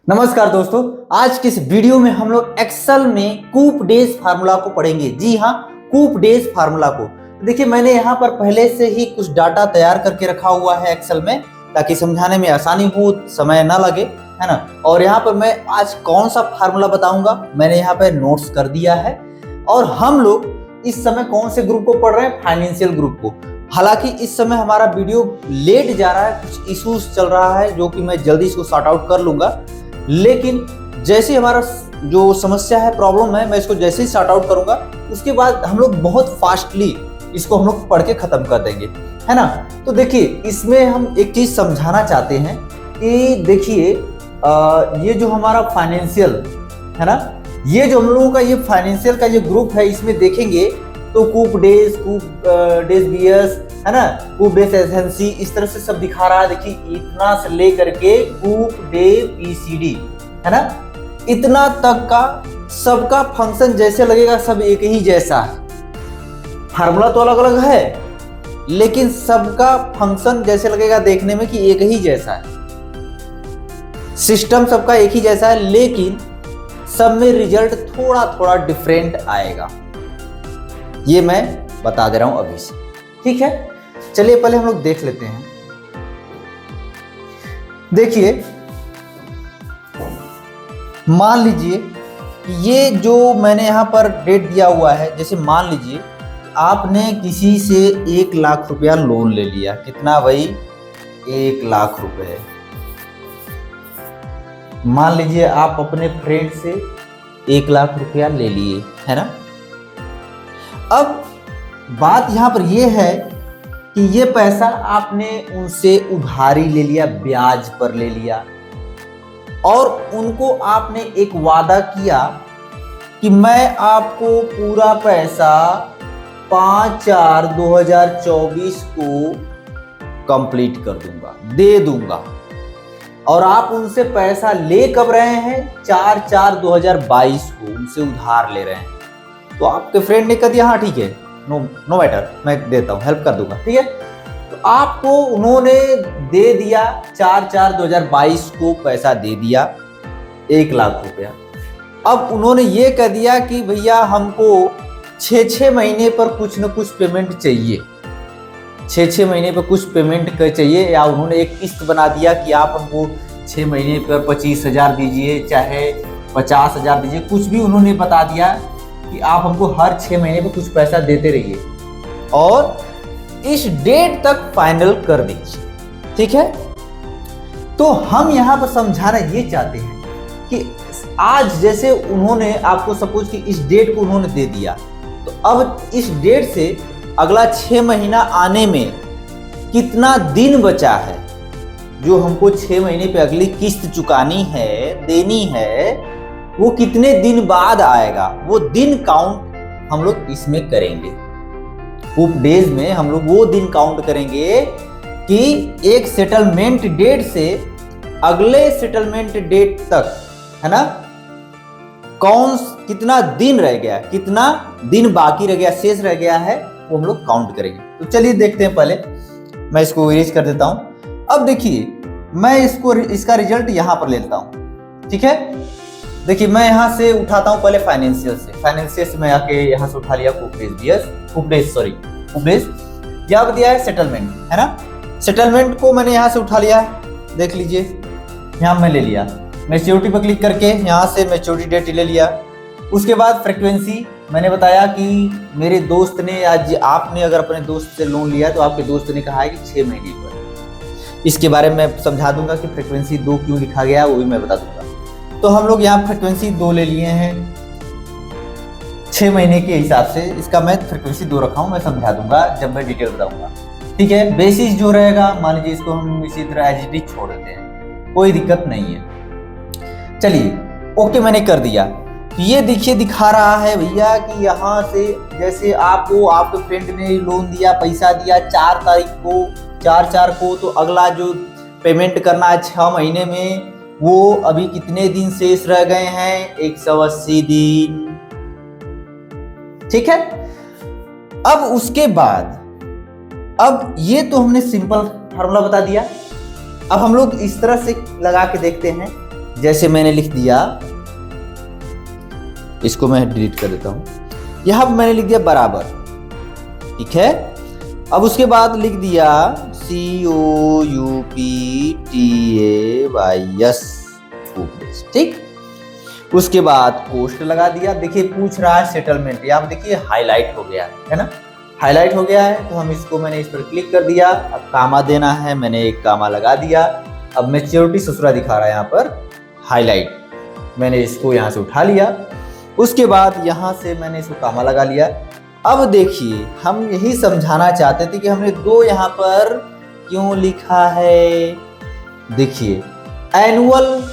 नमस्कार दोस्तों, आज के इस वीडियो में हम लोग एक्सेल में कूप डेज फार्मूला को पढ़ेंगे। जी हाँ, कूप डेज फार्मूला को। देखिए, मैंने यहाँ पर पहले से ही कुछ डाटा तैयार करके रखा हुआ है एक्सेल में, ताकि समझाने में आसानी हो, समय ना लगे, है ना। और यहाँ पर मैं आज कौन सा फार्मूला बताऊंगा, मैंने यहाँ पे नोट्स कर दिया है। और हम लोग इस समय कौन से ग्रुप को पढ़ रहे हैं? फाइनेंशियल ग्रुप को। हालांकि इस समय हमारा वीडियो लेट जा रहा है, कुछ इश्यूज चल रहा है जो कि मैं जल्दी इसको सॉर्ट आउट कर लूंगा। लेकिन जैसे हमारा जो समस्या है, प्रॉब्लम है, मैं इसको जैसे ही सॉर्ट आउट करूंगा, उसके बाद हम लोग बहुत फास्टली इसको हम लोग पढ़ के खत्म कर देंगे, है ना। तो देखिए, इसमें हम एक चीज समझाना चाहते हैं कि देखिए, ये जो हमारा फाइनेंशियल है ना, ये जो हम लोगों का ये फाइनेंशियल का ये ग्रुप है, इसमें देखेंगे तो कूप डेज बीएस, है ना, कूप डेज एसेंसी, इस तरह से सब दिखा रहा है। देखिए, इतना से लेकर के कूप डे पीसीडी, है ना, इतना तक का सबका फंक्शन जैसे लगेगा, सब एक ही जैसा है। फार्मूला तो अलग अलग है, लेकिन सबका फंक्शन जैसे लगेगा देखने में कि एक ही जैसा है। सिस्टम सबका एक ही जैसा है, लेकिन सब में रिजल्ट थोड़ा थोड़ा डिफरेंट आएगा। ये मैं बता दे रहा हूं अभी से, ठीक है। चलिए पहले हम लोग देख लेते हैं। देखिए, मान लीजिए ये जो मैंने यहां पर डेट दिया हुआ है, जैसे मान लीजिए आपने किसी से 1 लाख रुपया लोन ले लिया। कितना भाई? 1 लाख रुपए। मान लीजिए आप अपने फ्रेंड से 1 लाख रुपया ले लिए, है ना। अब बात यहां पर यह है कि ये पैसा आपने उनसे उधारी ले लिया, ब्याज पर ले लिया, और उनको आपने एक वादा किया कि मैं आपको पूरा पैसा 5/4/2024 को कंप्लीट कर दूंगा, दे दूंगा। और आप उनसे पैसा ले कब रहे हैं? 4/4/2022 को उनसे उधार ले रहे हैं। तो आपके फ्रेंड ने कह दिया हाँ ठीक है, नो मैटर, मैं देता हूं, हेल्प कर दूंगा, ठीक है। तो आपको उन्होंने दे दिया 4/4/2022 को, पैसा दे दिया 1 लाख रुपया। अब उन्होंने ये कह दिया कि भैया हमको 6 महीने पर कुछ न कुछ पेमेंट चाहिए, 6 महीने पर कुछ पेमेंट चाहिए। या उन्होंने एक किस्त बना दिया कि आप हमको 6 महीने पर 25,000 दीजिए, चाहे 50,000 दीजिए, कुछ भी उन्होंने बता दिया कि आप हमको हर 6 महीने पर कुछ पैसा देते रहिए और इस डेट तक फाइनल कर दीजिए, ठीक है। तो हम यहां पर समझाना ये चाहते हैं कि आज जैसे उन्होंने आपको सपोज कि इस डेट को उन्होंने दे दिया, तो अब इस डेट से अगला 6 महीना आने में कितना दिन बचा है, जो हमको 6 महीने पे अगली किस्त चुकानी है, देनी है, वो कितने दिन बाद आएगा, वो दिन काउंट हम लोग इसमें करेंगे। कूप डेज में हम लोग वो दिन काउंट करेंगे कि एक सेटलमेंट डेट से अगले सेटलमेंट डेट तक, है ना, कितना दिन रह गया, कितना दिन बाकी रह गया, शेष रह गया है, वो हम लोग काउंट करेंगे। तो चलिए देखते हैं। पहले मैं इसको इरेज कर देता हूं। अब देखिए, मैं इसका रिजल्ट यहां पर लेता हूं, ठीक है। देखिए, मैं यहां से उठाता हूं पहले फाइनेंशियल से मैं आके यहां से उठा लिया कूप डेज, यहाँ दिया है सेटलमेंट, है ना। सेटलमेंट को मैंने यहां से उठा लिया, देख लीजिए, यहां मैं ले लिया। मैच्योरिटी पर क्लिक करके यहां से मैच्योरिटी डेट ले लिया। उसके बाद फ्रीक्वेंसी मैंने बताया कि मेरे दोस्त ने, आज आपने अगर अपने दोस्त से लोन लिया तो आपके दोस्त ने कहा है कि 6 महीने पर। इसके बारे में मैं समझा दूंगा कि फ्रीक्वेंसी 2 क्यों लिखा गया, वो भी मैं बता दूंगा। तो हम लोग यहाँ फ्रीक्वेंसी 2 ले लिए हैं 6 महीने के हिसाब से। इसका मैं फ्रीक्वेंसी 2 रखा हूँ, मैं समझा दूंगा जब मैं डिटेल बताऊंगा, ठीक है। बेसिस जो रहेगा, मान लीजिए इसको हम इसी तरह एज इट इज छोड़ देते हैं, कोई दिक्कत नहीं है। चलिए, ओके मैंने कर दिया। तो ये देखिए, दिखा रहा है भैया कि यहाँ से जैसे आपको आपके फ्रेंड ने लोन दिया, पैसा दिया 4 तारीख को, 4/4 को, तो अगला जो पेमेंट करना है 6 महीने में, वो अभी कितने दिन शेष रह गए हैं? 180 दिन, ठीक है। अब उसके बाद, अब ये तो हमने सिंपल फार्मूला बता दिया। अब हम लोग इस तरह से लगा के देखते हैं। जैसे मैंने लिख दिया, इसको मैं डिलीट कर देता हूं, यहां पर मैंने लिख दिया बराबर, ठीक है। अब उसके बाद लिख दिया COUPTAYS, कूप डेज, ठीक। उसके बाद पोस्ट लगा दिया। देखिए पूछ रहा है सेटलमेंट, यहाँ देखिए हाईलाइट हो गया है ना, हाईलाइट हो गया है। तो हम इसको, मैंने इस पर क्लिक कर दिया। अब कामा देना है, मैंने एक कामा लगा दिया। अब मैच्योरिटी ससुरा दिखा रहा है यहाँ पर हाईलाइट, मैंने इसको यहाँ से उठा लिया। उसके बाद यहाँ से मैंने इसको कामा लगा लिया। अब देखिए हम यही समझाना चाहते थे कि हमने 2 यहाँ पर क्यों लिखा है। देखिए एनुअल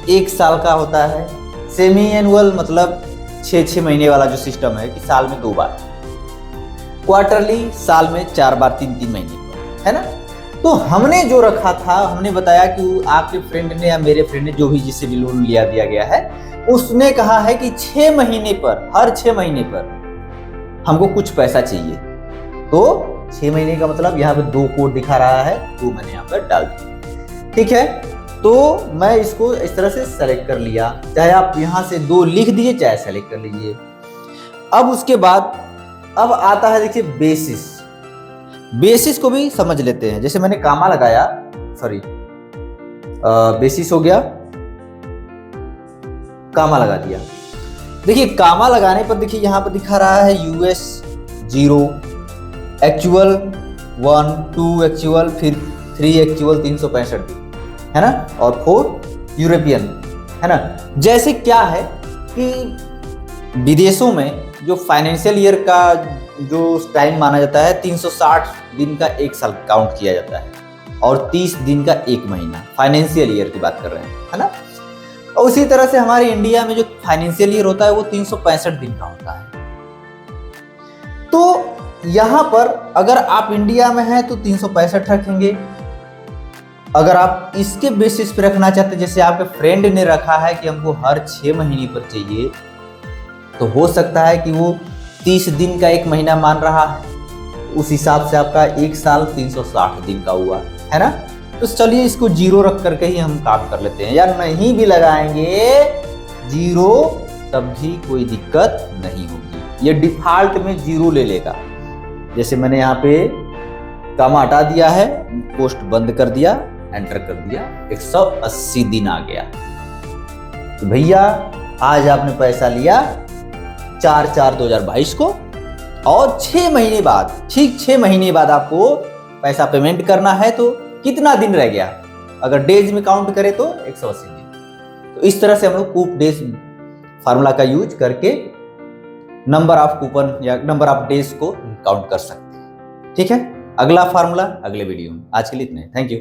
1 साल का होता है, सेमी एनुअल मतलब 6-6 महीने वाला जो सिस्टम है कि साल में 2 बार, क्वार्टरली साल में 4 बार 3-3 महीने, है ना। तो हमने जो रखा था, हमने बताया कि आपके फ्रेंड ने या मेरे फ्रेंड ने, जो भी जिससे भी लोन लिया दिया गया है, उसने कहा है कि 6 महीने पर, हर 6 महीने पर हमको कुछ पैसा चाहिए। तो 6 महीने का मतलब यहाँ पे 2 कोड दिखा रहा है, तो मैंने यहाँ पर डाल दिया, ठीक है। तो मैं इसको इस तरह से सेलेक्ट कर लिया, चाहे आप यहाँ से 2 लिख दीजिए, चाहे सेलेक्ट कर लीजिए। अब उसके बाद अब आता है देखिए बेसिस, बेसिस को भी समझ लेते हैं। जैसे मैंने कामा लगाया, सॉरी बेसिस हो गया, कामा लगा दिया। देखिए कामा लगाने पर देखिए यहाँ पर दिखा रहा है US 0, एक्चुअल 1, 2 एक्चुअल, फिर 3 एक्चुअल 365 दिन, है ना, और 4 यूरोपियन, है ना। जैसे क्या है कि विदेशों में जो फाइनेंशियल ईयर का जो टाइम माना जाता है, 360 दिन का 1 साल काउंट किया जाता है, और 30 दिन का 1 महीना, फाइनेंशियल ईयर की बात कर रहे हैं, है ना। और उसी तरह से हमारे इंडिया में जो फाइनेंशियल ईयर होता है वो 365 दिन का होता है। तो यहां पर अगर आप इंडिया में हैं तो 365 रखेंगे। अगर आप इसके बेसिस पे रखना चाहते हैं, जैसे आपके फ्रेंड ने रखा है कि हमको हर 6 महीने पर चाहिए, तो हो सकता है कि वो 30 दिन का 1 महीना मान रहा है, उस हिसाब से आपका 1 साल 360 दिन का हुआ, है ना। तो चलिए इसको 0 रख करके ही हम काम कर लेते हैं, या नहीं भी लगाएंगे 0 तब भी कोई दिक्कत नहीं होगी, ये डिफॉल्ट में 0 ले लेगा। जैसे मैंने यहाँ पे कामा हटा दिया है, पोस्ट बंद कर दिया, एंटर कर दिया, 180 दिन आ गया। तो भैया आज आपने पैसा लिया 4/4/2022 को, और 6 महीने बाद, ठीक 6 महीने बाद आपको पैसा पेमेंट करना है। तो कितना दिन रह गया, अगर डेज में काउंट करें तो 180 दिन। तो इस तरह से हम लोग कूप डेज फार्मूला का यूज करके नंबर ऑफ कूपन या नंबर ऑफ डेज को काउंट कर सकते हैं, ठीक है। अगला फार्मूला अगले वीडियो में। आज के लिए इतना ही, थैंक यू।